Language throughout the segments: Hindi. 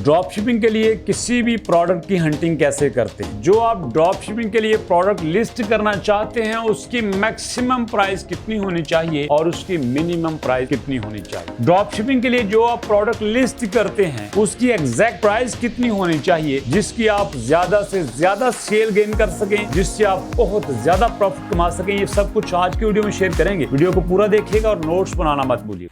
ड्रॉप शिपिंग के लिए किसी भी प्रोडक्ट की हंटिंग कैसे करते हैं। जो आप ड्रॉप शिपिंग के लिए प्रोडक्ट लिस्ट करना चाहते हैं उसकी मैक्सिमम प्राइस कितनी होनी चाहिए और उसकी मिनिमम प्राइस कितनी होनी चाहिए। ड्रॉप शिपिंग के लिए जो आप प्रोडक्ट लिस्ट करते हैं उसकी एग्जैक्ट प्राइस कितनी होनी चाहिए जिसकी आप ज्यादा से ज्यादा सेल गेन कर सकें, जिससे आप बहुत ज्यादा प्रॉफिट कमा सकें। ये सब कुछ आज की वीडियो में शेयर करेंगे। वीडियो को पूरा देखिएगा और नोट्स बनाना मत भूलिए।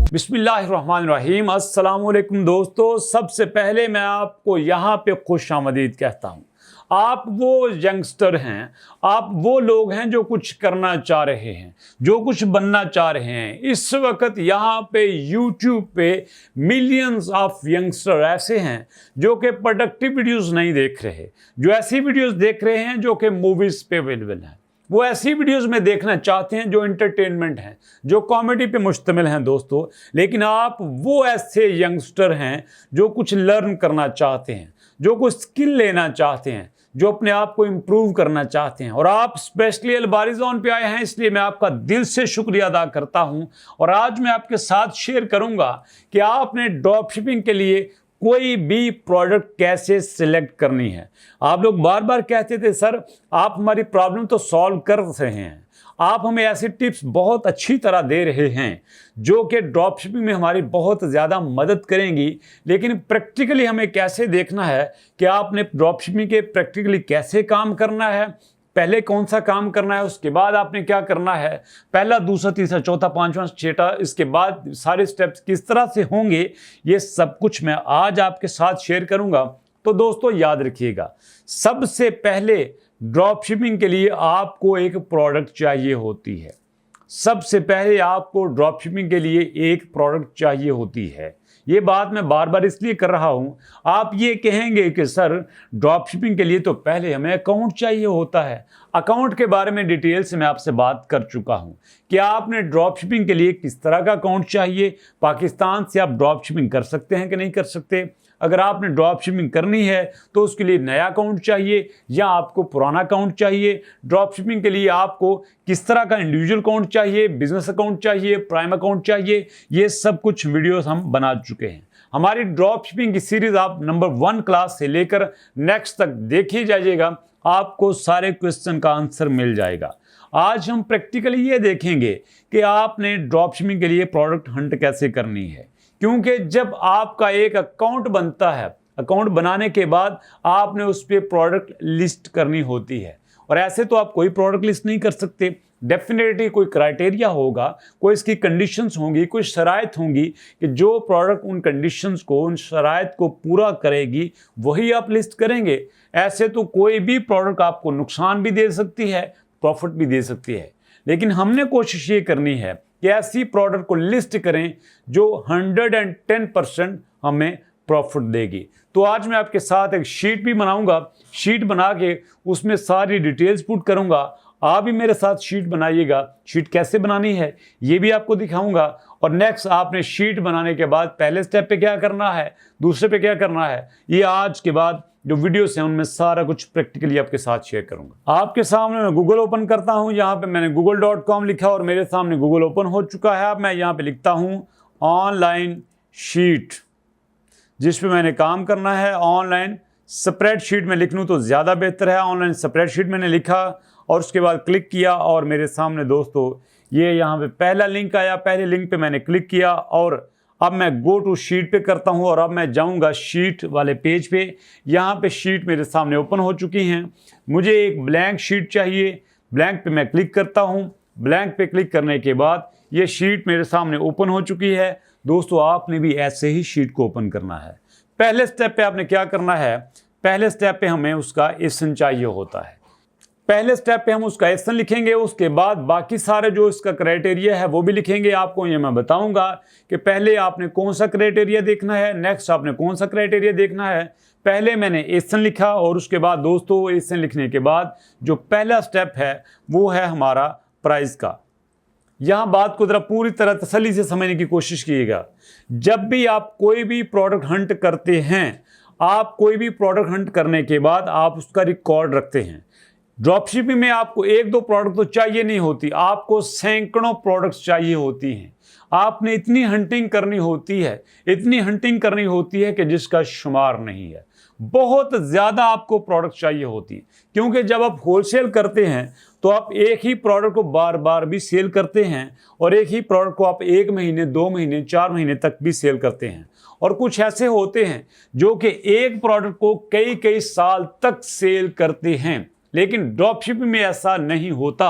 बिस्मिल्लाहिर्रहमानिर्रहीम। अस्सलामुअलैकुम दोस्तों, सबसे पहले मैं आपको यहाँ पे खुशामदीद कहता हूँ। आप वो यंगस्टर हैं, आप वो लोग हैं जो कुछ करना चाह रहे हैं, जो कुछ बनना चाह रहे हैं। इस वक्त यहाँ पे यूट्यूब पे मिलियंस ऑफ यंगस्टर ऐसे हैं जो कि प्रोडक्टिव वीडियोस नहीं देख रहे, जो ऐसी वीडियोस देख रहे हैं जो कि मूवीज पे अवेलेबल हैं। वो ऐसी वीडियोस में देखना चाहते हैं जो एंटरटेनमेंट हैं, जो कॉमेडी पे मुश्तमिल हैं दोस्तों। लेकिन आप वो ऐसे यंगस्टर हैं जो कुछ लर्न करना चाहते हैं, जो कुछ स्किल लेना चाहते हैं, जो अपने आप को इम्प्रूव करना चाहते हैं। और आप स्पेशली अलबारी जोन पे आए हैं, इसलिए मैं आपका दिल से शुक्रिया अदा करता हूं। और आज मैं आपके साथ शेयर करूंगा कि आपने ड्रॉप शिपिंग के लिए कोई भी प्रोडक्ट कैसे सिलेक्ट करनी है। आप लोग बार बार कहते थे सर आप हमारी प्रॉब्लम तो सॉल्व कर रहे हैं, आप हमें ऐसे टिप्स बहुत अच्छी तरह दे रहे हैं जो कि ड्रॉप शिपिंग में हमारी बहुत ज़्यादा मदद करेंगी। लेकिन प्रैक्टिकली हमें कैसे देखना है कि आपने ड्रॉप शिपिंग के प्रैक्टिकली कैसे काम करना है, पहले कौन सा काम करना है, उसके बाद आपने क्या करना है, पहला दूसरा तीसरा चौथा पांचवा छठा, इसके बाद सारे स्टेप्स किस तरह से होंगे, ये सब कुछ मैं आज आपके साथ शेयर करूंगा। तो दोस्तों याद रखिएगा, सबसे पहले ड्रॉप शिपिंग के लिए आपको एक प्रोडक्ट चाहिए होती है। सबसे पहले आपको ड्रॉप शिपिंग के लिए एक प्रोडक्ट चाहिए होती है। ये बात मैं बार बार इसलिए कर रहा हूं, आप ये कहेंगे कि सर ड्रॉप शिपिंग के लिए तो पहले हमें अकाउंट चाहिए होता है। अकाउंट के बारे में डिटेल से मैं आपसे बात कर चुका हूं कि आपने ड्रॉप शिपिंग के लिए किस तरह का अकाउंट चाहिए। पाकिस्तान से आप ड्रॉप शिपिंग कर सकते हैं कि नहीं कर सकते। अगर आपने ड्रॉप शिपिंग करनी है तो उसके लिए नया अकाउंट चाहिए या आपको पुराना अकाउंट चाहिए। ड्रॉप शिपिंग के लिए आपको किस तरह का इंडिविजुअल अकाउंट चाहिए, बिजनेस अकाउंट चाहिए, प्राइम अकाउंट चाहिए, ये सब कुछ वीडियोस हम बना चुके हैं। हमारी ड्रॉप शिपिंग की सीरीज आप नंबर 1 क्लास से लेकर नेक्स्ट तक देखी जाइएगा, आपको सारे क्वेश्चन का आंसर मिल जाएगा। आज हम प्रैक्टिकली ये देखेंगे कि आपने ड्रॉप शिपिंग के लिए प्रोडक्ट हंट कैसे करनी है। क्योंकि जब आपका एक अकाउंट बनता है, अकाउंट बनाने के बाद आपने उस पर प्रोडक्ट लिस्ट करनी होती है। और ऐसे तो आप कोई प्रोडक्ट लिस्ट नहीं कर सकते, डेफिनेटली कोई क्राइटेरिया होगा, कोई इसकी कंडीशंस होंगी, कोई शराइत होंगी कि जो प्रोडक्ट उन कंडीशंस को, उन शराइत को पूरा करेगी वही आप लिस्ट करेंगे। ऐसे तो कोई भी प्रोडक्ट आपको नुकसान भी दे सकती है, प्रॉफिट भी दे सकती है। लेकिन हमने कोशिश ये करनी है कि ऐसी प्रोडक्ट को लिस्ट करें जो 110% हमें प्रॉफिट देगी। तो आज मैं आपके साथ एक शीट भी बनाऊंगा, शीट बना के उसमें सारी डिटेल्स पुट करूंगा। आप भी मेरे साथ शीट बनाइएगा। शीट कैसे बनानी है ये भी आपको दिखाऊंगा। और नेक्स्ट आपने शीट बनाने के बाद पहले स्टेप पे क्या करना है, दूसरे पे क्या करना है, ये आज के बाद जो वीडियोस हैं उनमें सारा कुछ प्रैक्टिकली आपके साथ शेयर करूंगा। आपके सामने मैं गूगल ओपन करता हूं। यहाँ पे मैंने google.com लिखा और मेरे सामने गूगल ओपन हो चुका है। अब मैं यहाँ पे लिखता हूं ऑनलाइन शीट, जिस पे मैंने काम करना है। ऑनलाइन स्प्रेडशीट में लिख लूँ तो ज़्यादा बेहतर है। ऑनलाइन स्प्रेडशीट मैंने लिखा और उसके बाद क्लिक किया और मेरे सामने दोस्तों ये यहाँ पे पहला लिंक आया। पहले लिंक पे मैंने क्लिक किया और अब मैं गो टू शीट पे करता हूँ और अब मैं जाऊँगा शीट वाले पेज पे। यहाँ पे शीट मेरे सामने ओपन हो चुकी हैं। मुझे एक ब्लैंक शीट चाहिए, ब्लैंक पे मैं क्लिक करता हूँ। ब्लैंक पे क्लिक करने के बाद ये शीट मेरे सामने ओपन हो चुकी है। दोस्तों आपने भी ऐसे ही शीट को ओपन करना है। पहले स्टेप पे आपने क्या करना है, पहले स्टेप पे हमें उसका एसन चाहिए होता है। पहले स्टेप पे हम उसका एसन लिखेंगे, उसके बाद बाकी सारे जो इसका क्राइटेरिया है वो भी लिखेंगे। आपको ये मैं बताऊंगा कि पहले आपने कौन सा क्राइटेरिया देखना है, नेक्स्ट आपने कौन सा क्राइटेरिया देखना है। पहले मैंने एसन लिखा और उसके बाद दोस्तों एसन लिखने के बाद जो पहला स्टेप है वो है हमारा प्राइस का। यहाँ बात को जरा पूरी तरह तसल्ली से समझने की कोशिश कीजिएगा। जब भी आप कोई भी प्रोडक्ट हंट करते हैं, आप कोई भी प्रोडक्ट हंट करने के बाद आप उसका रिकॉर्ड रखते हैं। ड्रॉपशिपिंग में आपको एक दो प्रोडक्ट तो चाहिए नहीं होती, आपको सैकड़ों प्रोडक्ट्स चाहिए होती हैं। आपने इतनी हंटिंग करनी होती है, इतनी हंटिंग करनी होती है कि जिसका शुमार नहीं है। बहुत ज़्यादा आपको प्रोडक्ट चाहिए होती है, क्योंकि जब आप होलसेल करते हैं तो आप एक ही प्रोडक्ट को बार बार भी सेल करते हैं, और एक ही प्रोडक्ट को आप 1 महीने 2 महीने 4 महीने तक भी सेल करते हैं। और कुछ ऐसे होते हैं जो कि एक प्रोडक्ट को कई कई साल तक सेल करते हैं, लेकिन ड्रॉपशिपिंग में ऐसा नहीं होता।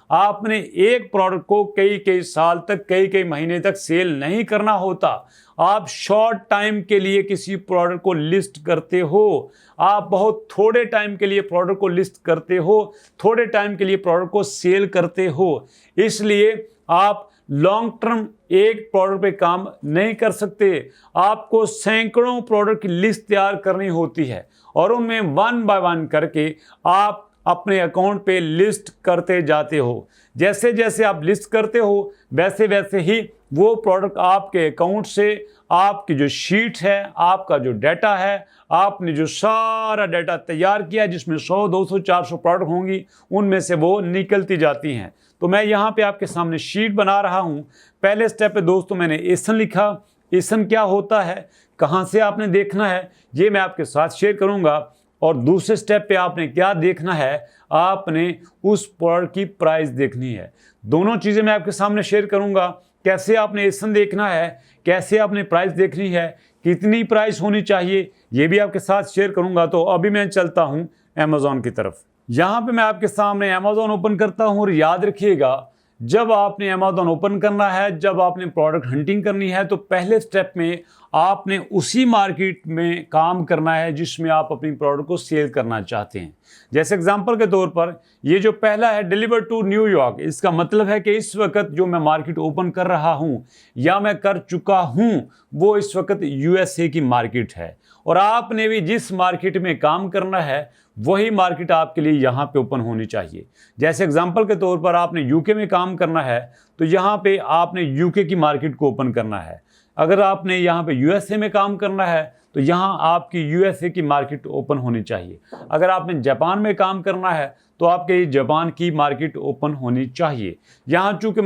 आपने एक प्रोडक्ट को कई कई साल तक, कई कई महीने तक सेल नहीं करना होता। आप शॉर्ट टाइम के लिए किसी प्रोडक्ट को लिस्ट करते हो, आप बहुत थोड़े टाइम के लिए प्रोडक्ट को लिस्ट करते हो, थोड़े टाइम के लिए प्रोडक्ट को सेल करते हो। इसलिए आप लॉन्ग टर्म एक प्रोडक्ट पे काम नहीं कर सकते। आपको सैकड़ों प्रोडक्ट की लिस्ट तैयार करनी होती है, और उनमें 1 बाय 1 करके आप अपने अकाउंट पे लिस्ट करते जाते हो। जैसे जैसे आप लिस्ट करते हो, वैसे वैसे ही वो प्रोडक्ट आपके अकाउंट से, आपकी जो शीट है, आपका जो डाटा है, आपने जो सारा डाटा तैयार किया जिसमें 100 200 400 प्रोडक्ट होंगी, उनमें से वो निकलती जाती हैं। तो मैं यहाँ पे आपके सामने शीट बना रहा हूँ। पहले स्टेप पे दोस्तों मैंने एसन लिखा। एसन क्या होता है, कहाँ से आपने देखना है, ये मैं आपके साथ शेयर करूँगा। और दूसरे स्टेप पे आपने क्या देखना है, आपने उस प्रोडक्ट की प्राइस देखनी है। दोनों चीज़ें मैं आपके सामने शेयर करूंगा। कैसे आपने एसन देखना है, कैसे आपने प्राइस देखनी है, कितनी प्राइस होनी चाहिए, ये भी आपके साथ शेयर करूंगा। तो अभी मैं चलता हूं अमेज़ॉन की तरफ। यहाँ पे मैं आपके सामने अमेज़ॉन ओपन करता हूँ, और याद रखिएगा जब आपने अमेज़ॉन ओपन करना है, जब आपने प्रोडक्ट हंटिंग करनी है, तो पहले स्टेप में आपने उसी मार्केट में काम करना है जिसमें आप अपनी प्रोडक्ट को सेल करना चाहते हैं। जैसे एग्जांपल के तौर पर ये जो पहला है डिलीवर टू न्यूयॉर्क, इसका मतलब है कि इस वक्त जो मैं मार्केट ओपन कर रहा हूं या मैं कर चुका हूं, वो इस वक्त यूएसए की मार्केट है। और आपने भी जिस मार्केट में काम करना है वही मार्केट आपके लिए यहाँ पे ओपन होनी चाहिए। जैसे एग्जांपल के तौर पर आपने यूके में काम करना है, तो यहाँ पे आपने यूके की मार्केट को ओपन करना है। अगर आपने यहाँ पे यूएसए में काम करना है, तो यहाँ आपकी यूएसए की मार्केट ओपन होनी चाहिए। अगर आपने जापान में काम करना है, तो आपके जापान की मार्केट ओपन होनी चाहिए। यहाँ चूंकि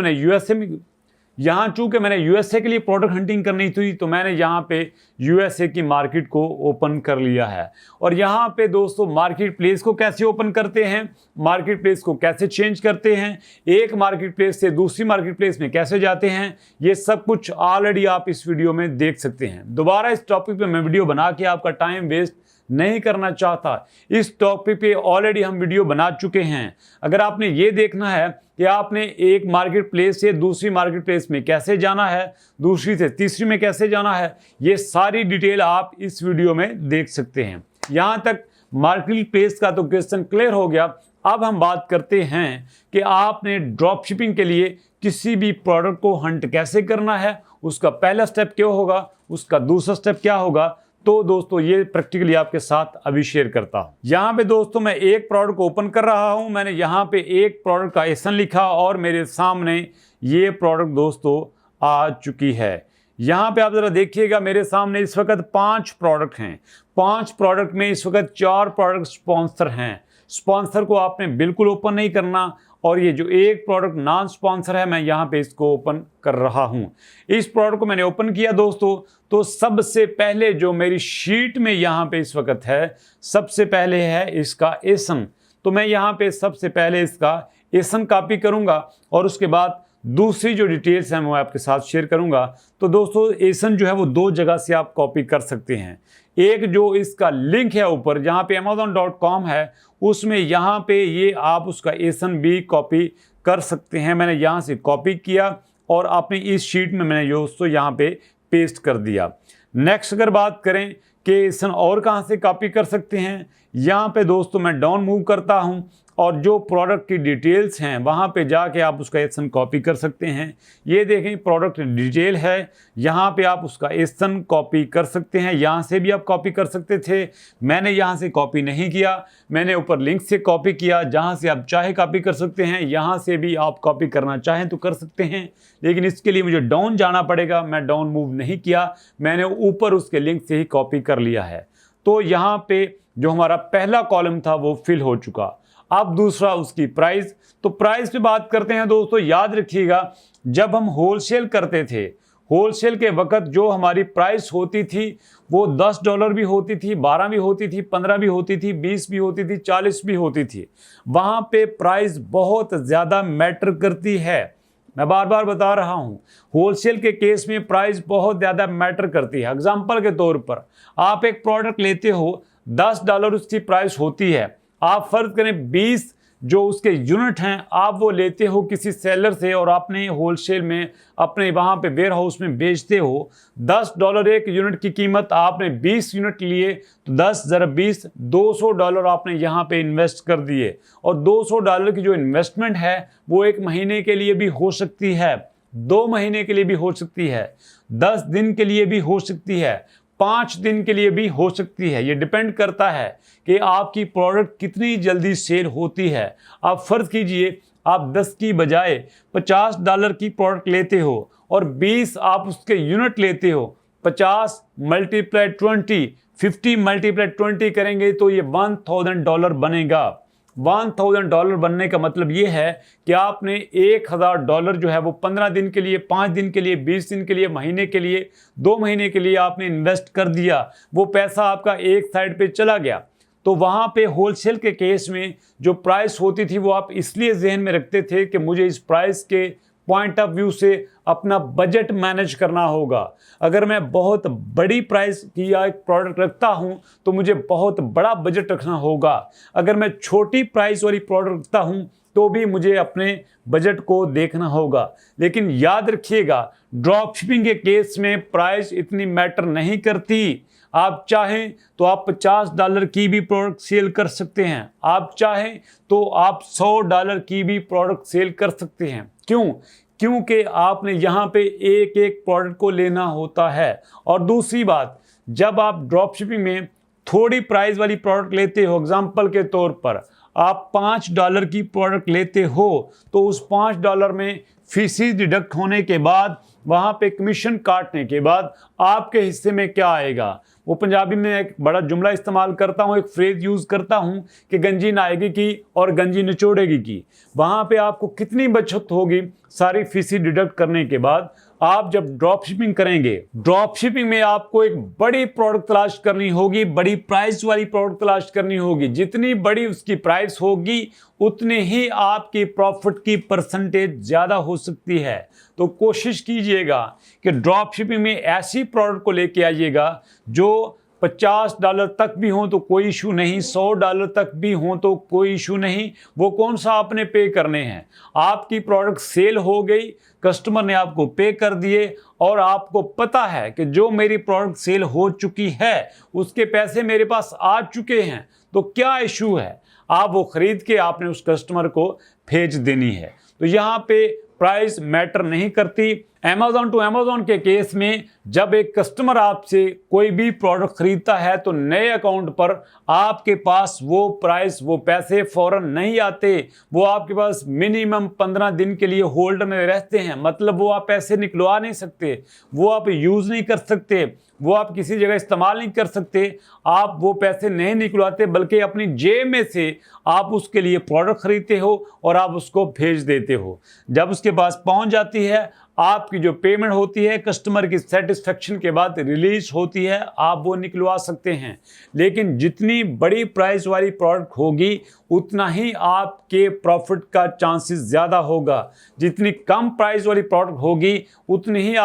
मैंने यूएसए के लिए प्रोडक्ट हंटिंग करनी थी, तो मैंने यहाँ पे यूएसए की मार्केट को ओपन कर लिया है। और यहाँ पे दोस्तों मार्केट प्लेस को कैसे ओपन करते हैं, मार्केट प्लेस को कैसे चेंज करते हैं, एक मार्केट प्लेस से दूसरी मार्केट प्लेस में कैसे जाते हैं, ये सब कुछ ऑलरेडी आप इस वीडियो में देख सकते हैं। दोबारा इस टॉपिक पे मैं वीडियो बना के आपका टाइम वेस्ट नहीं करना चाहता। इस टॉपिक पे ऑलरेडी हम वीडियो बना चुके हैं। अगर आपने ये देखना है कि आपने एक मार्केट प्लेस से दूसरी मार्केट प्लेस में कैसे जाना है, दूसरी से तीसरी में कैसे जाना है, ये सारी डिटेल आप इस वीडियो में देख सकते हैं। यहाँ तक मार्केट प्लेस का तो क्वेश्चन क्लियर हो गया। अब हम बात करते हैं कि आपने ड्रॉप शिपिंग के लिए किसी भी प्रोडक्ट को हंट कैसे करना है, उसका पहला स्टेप क्या होगा, उसका दूसरा स्टेप क्या होगा। तो दोस्तों ये प्रैक्टिकली आपके साथ अभी शेयर करता हूं। यहाँ पे दोस्तों मैं एक प्रोडक्ट को ओपन कर रहा हूं। मैंने यहाँ पे एक प्रोडक्ट का एसन लिखा, और मेरे सामने ये प्रोडक्ट दोस्तों आ चुकी है। यहाँ पे आप जरा देखिएगा, मेरे सामने इस वक्त 5 प्रोडक्ट हैं। 5 प्रोडक्ट में इस वक्त 4 प्रोडक्ट स्पॉन्सर हैं। स्पॉन्सर को आपने बिल्कुल ओपन नहीं करना, और ये जो एक प्रोडक्ट नॉन स्पॉन्सर है, मैं यहाँ पे इसको ओपन कर रहा हूँ। इस प्रोडक्ट को मैंने ओपन किया दोस्तों, तो सबसे पहले जो मेरी शीट में यहाँ पे इस वक्त है, सबसे पहले है इसका एसन। तो मैं यहाँ पे सबसे पहले इसका एसन कॉपी करूँगा, और उसके बाद दूसरी जो डिटेल्स हैं मैं आपके साथ शेयर करूँगा। तो दोस्तों एसन जो है वो 2 जगह से आप कॉपी कर सकते हैं। एक जो इसका लिंक है ऊपर जहाँ पे amazon.com है, उसमें यहाँ पे ये आप उसका एसन भी कॉपी कर सकते हैं। मैंने यहाँ से कॉपी किया, और अपनी इस शीट में मैंने दोस्तों यहाँ पे पेस्ट कर दिया। नेक्स्ट अगर बात करें कि एसन और कहाँ से कॉपी कर सकते हैं, यहाँ पे दोस्तों मैं डाउन मूव करता हूँ, और जो प्रोडक्ट की डिटेल्स हैं वहाँ पे जाके आप उसका एसन कॉपी कर सकते हैं। ये देखें प्रोडक्ट डिटेल है, यहाँ पे आप उसका एसन कॉपी कर सकते हैं। यहाँ से भी आप कॉपी कर सकते थे, मैंने यहाँ से कॉपी नहीं किया, मैंने ऊपर लिंक से कॉपी किया। जहाँ से आप चाहे कॉपी कर सकते हैं, यहाँ से भी आप कॉपी करना चाहें तो कर सकते हैं, लेकिन इसके लिए मुझे डाउन जाना पड़ेगा। मैं डाउन मूव नहीं किया, मैंने ऊपर उसके लिंक से ही कॉपी कर लिया है। तो यहाँ पे जो हमारा पहला कॉलम था वो फिल हो चुका। अब दूसरा उसकी प्राइस। तो प्राइस पे बात करते हैं दोस्तों। याद रखिएगा, जब हम होलसेल करते थे, होलसेल के वक्त जो हमारी प्राइस होती थी वो $10 भी होती थी, 12 भी होती थी, 15 भी होती थी, 20 भी होती थी, 40 भी होती थी। वहाँ पे प्राइस बहुत ज़्यादा मैटर करती है। मैं बार बार बता रहा हूँ, होलसेल के केस में प्राइस बहुत ज़्यादा मैटर करती है। एग्जाम्पल के तौर पर आप एक प्रोडक्ट लेते हो, $10 उसकी प्राइस होती है। आप फर्ज करें 20 जो उसके यूनिट हैं आप वो लेते हो किसी सेलर से और आपने होलसेल में अपने वहाँ पे वेयर हाउस में बेचते हो। $10 एक यूनिट की कीमत, आपने 20 यूनिट लिए तो 10 ज़रा 20, $200 आपने यहाँ पे इन्वेस्ट कर दिए। और $200 की जो इन्वेस्टमेंट है वो 1 महीने के लिए भी हो सकती है, 2 महीने के लिए भी हो सकती है, 10 दिन के लिए भी हो सकती है, 5 दिन के लिए भी हो सकती है। ये डिपेंड करता है कि आपकी प्रोडक्ट कितनी जल्दी सेल होती है। आप फर्ज कीजिए आप 10 की बजाय $50 की प्रोडक्ट लेते हो और 20 आप उसके यूनिट लेते हो। 50 × 20, 50 × 20 करेंगे तो ये $1000 बनेगा। $1000 बनने का मतलब ये है कि आपने $1000 जो है वो 15 दिन के लिए, 5 दिन के लिए, 20 दिन के लिए, महीने के लिए, 2 महीने के लिए आपने इन्वेस्ट कर दिया। वो पैसा आपका एक साइड पे चला गया। तो वहाँ पे होलसेल के केस में जो प्राइस होती थी वो आप इसलिए जहन में रखते थे कि मुझे इस प्राइस के पॉइंट ऑफ व्यू से अपना बजट मैनेज करना होगा। अगर मैं बहुत बड़ी प्राइस की या एक प्रोडक्ट रखता हूँ तो मुझे बहुत बड़ा बजट रखना होगा। अगर मैं छोटी प्राइस वाली प्रोडक्ट रखता हूँ तो भी मुझे अपने बजट को देखना होगा। लेकिन याद रखिएगा, ड्रॉप शिपिंग के केस में प्राइस इतनी मैटर नहीं करती। आप चाहें तो आप $50 की भी प्रोडक्ट सेल कर सकते हैं, आप चाहें तो आप $100 की भी प्रोडक्ट सेल कर सकते हैं। क्यों? क्योंकि आपने यहाँ पे एक एक प्रोडक्ट को लेना होता है। और दूसरी बात, जब आप ड्रॉप शिपिंग में थोड़ी प्राइस वाली प्रोडक्ट लेते हो, एग्जांपल के तौर पर आप $5 की प्रोडक्ट लेते हो तो उस $5 में फीसिस डिडक्ट होने के बाद, वहाँ पे कमीशन काटने के बाद आपके हिस्से में क्या आएगा? वो पंजाबी में एक बड़ा जुमला इस्तेमाल करता हूँ, एक फ्रेज यूज़ करता हूँ कि गंजी नहाएगी की और गंजी निचोड़ेगी की। वहाँ पे आपको कितनी बचत होगी सारी फीसी डिडक्ट करने के बाद? आप जब ड्रॉप शिपिंग करेंगे, ड्रॉप शिपिंग में आपको एक बड़ी प्रोडक्ट तलाश करनी होगी, बड़ी प्राइस वाली प्रोडक्ट तलाश करनी होगी। जितनी बड़ी उसकी प्राइस होगी उतने ही आपकी प्रॉफिट की परसेंटेज ज़्यादा हो सकती है। तो कोशिश कीजिएगा कि ड्रॉप शिपिंग में ऐसी प्रोडक्ट को लेके आइएगा जो $50 तक भी हो तो कोई इशू नहीं, $100 तक भी हो तो कोई इशू नहीं। वो कौन सा आपने पे करने हैं? आपकी प्रोडक्ट सेल हो गई, कस्टमर ने आपको पे कर दिए और आपको पता है कि जो मेरी प्रोडक्ट सेल हो चुकी है उसके पैसे मेरे पास आ चुके हैं, तो क्या इशू है? आप वो खरीद के आपने उस कस्टमर को भेज देनी है। तो यहाँ पे प्राइस मैटर नहीं करती। अमेज़ॉन टू अमेज़ॉन के केस में जब एक कस्टमर आपसे कोई भी प्रोडक्ट खरीदता है तो नए अकाउंट पर आपके पास वो प्राइस, वो पैसे फ़ौरन नहीं आते। वो आपके पास मिनिमम 15 दिन के लिए होल्ड में रहते हैं। मतलब वो आप पैसे निकलवा नहीं सकते, वो आप यूज़ नहीं कर सकते, वो आप किसी जगह इस्तेमाल नहीं कर सकते। आप वो पैसे नहीं निकलवाते बल्कि अपनी जेब में से आप उसके लिए प्रोडक्ट खरीदते हो और आप उसको भेज देते हो। जब उसके पास पहुंच जाती है, आपकी जो पेमेंट होती है कस्टमर की सेटिस्फेक्शन के बाद रिलीज होती है, आप वो निकलवा सकते हैं। लेकिन जितनी बड़ी प्राइस वाली प्रोडक्ट होगी उतना ही आपके प्रॉफिट का चांसेस ज़्यादा होगा। जितनी कम प्राइस वाली प्रोडक्ट होगी उतनी ही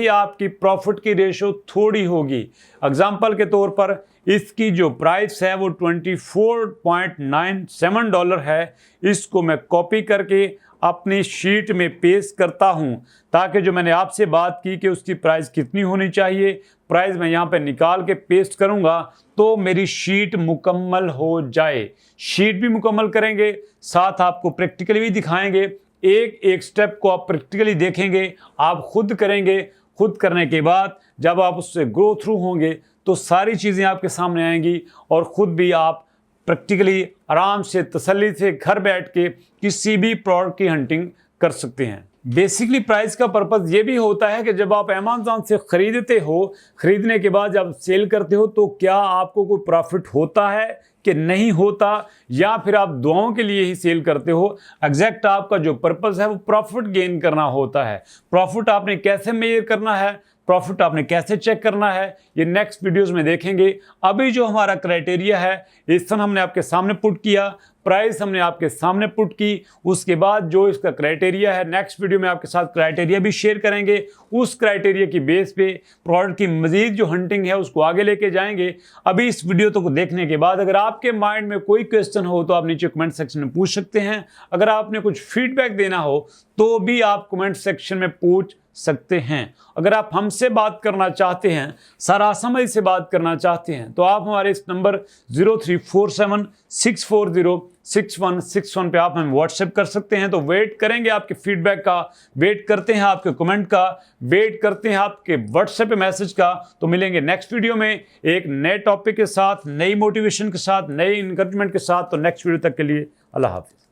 आपकी प्रॉफिट की रेशो थोड़ी होगी। एग्जाम्पल के तौर पर इसकी जो प्राइस है वो $24.97 है। इसको मैं कॉपी करके अपनी शीट में पेस्ट करता हूं ताकि जो मैंने आपसे बात की कि उसकी प्राइस कितनी होनी चाहिए, प्राइस मैं यहां पे निकाल के पेस्ट करूंगा तो मेरी शीट मुकम्मल हो जाए। शीट भी मुकम्मल करेंगे, साथ आपको प्रैक्टिकली भी दिखाएंगे। एक एक स्टेप को आप प्रैक्टिकली देखेंगे, आप खुद करेंगे। खुद करने के बाद जब आप उससे ग्रो थ्रू होंगे तो सारी चीज़ें आपके सामने आएंगी और ख़ुद भी आप प्रैक्टिकली आराम से तसल्ली से घर बैठ के किसी भी प्रोडक्ट की हंटिंग कर सकते हैं। बेसिकली प्राइस का पर्पज़ ये भी होता है कि जब आप अमेज़ॉन से ख़रीदते हो, ख़रीदने के बाद जब सेल करते हो तो क्या आपको कोई प्रॉफिट होता है, कि नहीं होता, या फिर आप दुआओं के लिए ही सेल करते हो। एग्जैक्ट आपका जो पर्पस है वो प्रॉफिट गेन करना होता है। प्रॉफिट आपने कैसे मेजर करना है, प्रॉफिट आपने कैसे चेक करना है, ये नेक्स्ट वीडियोस में देखेंगे। अभी जो हमारा क्राइटेरिया है, इस समय हमने आपके सामने पुट किया, प्राइस हमने आपके सामने पुट की, उसके बाद जो इसका क्राइटेरिया है, नेक्स्ट वीडियो में आपके साथ क्राइटेरिया भी शेयर करेंगे। उस क्राइटेरिया की बेस पे प्रोडक्ट की मजीद जो हंटिंग है उसको आगे लेके जाएंगे। अभी इस वीडियो को देखने के बाद अगर आपके माइंड में कोई क्वेश्चन हो तो आप नीचे कमेंट सेक्शन में पूछ सकते हैं। अगर आपने कुछ फीडबैक देना हो तो भी आप कमेंट सेक्शन में पूछ सकते हैं। अगर आप हमसे बात करना चाहते हैं, सारा समझ से बात करना चाहते हैं, तो आप हमारे इस नंबर 034764066161 पे आप हमें व्हाट्सएप कर सकते हैं। तो वेट करेंगे आपके फीडबैक का, वेट करते हैं आपके कमेंट का, वेट करते हैं आपके व्हाट्सएप पे मैसेज का। तो मिलेंगे नेक्स्ट वीडियो में एक नए टॉपिक के साथ, नई मोटिवेशन के साथ, नई इंकरेजमेंट के साथ। तो नेक्स्ट वीडियो तक के लिए अल्लाह हाफिज।